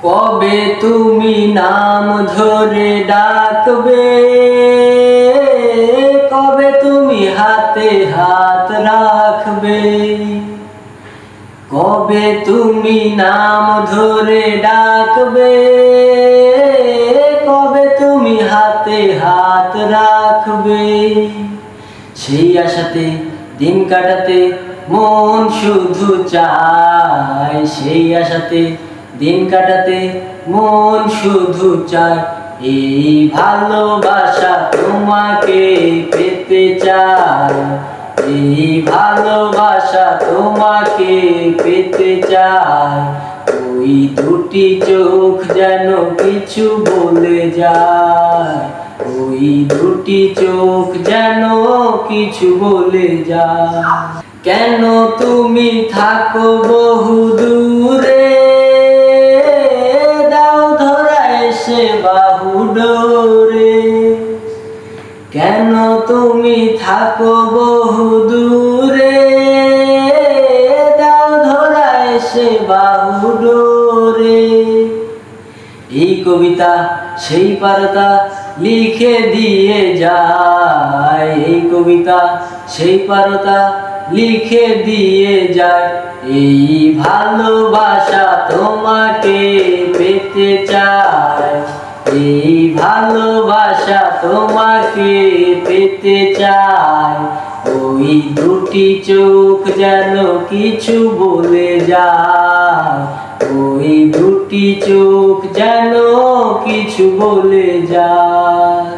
কবে তুমি নাম ধরে ডাকবে, কবে তুমি হাতে হাত রাখবে, কবে তুমি নাম ধরে ডাকবে, কবে তুমি হাতে হাত রাখবে। সেই আশাতে দিন কাটাতে মন শুধু চায়, সেই আশাতে দিন কাটাতে মন শুধু চায়। এই ভালোবাসা তোমাকে পেতে চায়, এই ভালোবাসা তোমাকে পেতে চায়। ওই দুটি চোখ যেন কিছু বলে যায়, ওই দুটি চোখ যেন কিছু বলে যায়। কেন তুমি থাকো বহু দূরে, দাও ধরা এসে বাহু ডোরে। কেন তুমি থাকো বহু দূরে, দাও ধরা এসে বাহু ডোরে। এই কবিতা সেই পারতা লিখে দিয়ে যায়, এই কবিতা সেই পারতা লিখে দিয়ে যায়। এই ভালোবাসা তোমাকে পেতে চায়, এই ভালোবাসা তোমাকে পেতে চায়। ওই দুটি চোখ যেন কিছু বলে যায়, ওই দুটি চোখ যেন কিছু বলে যায়।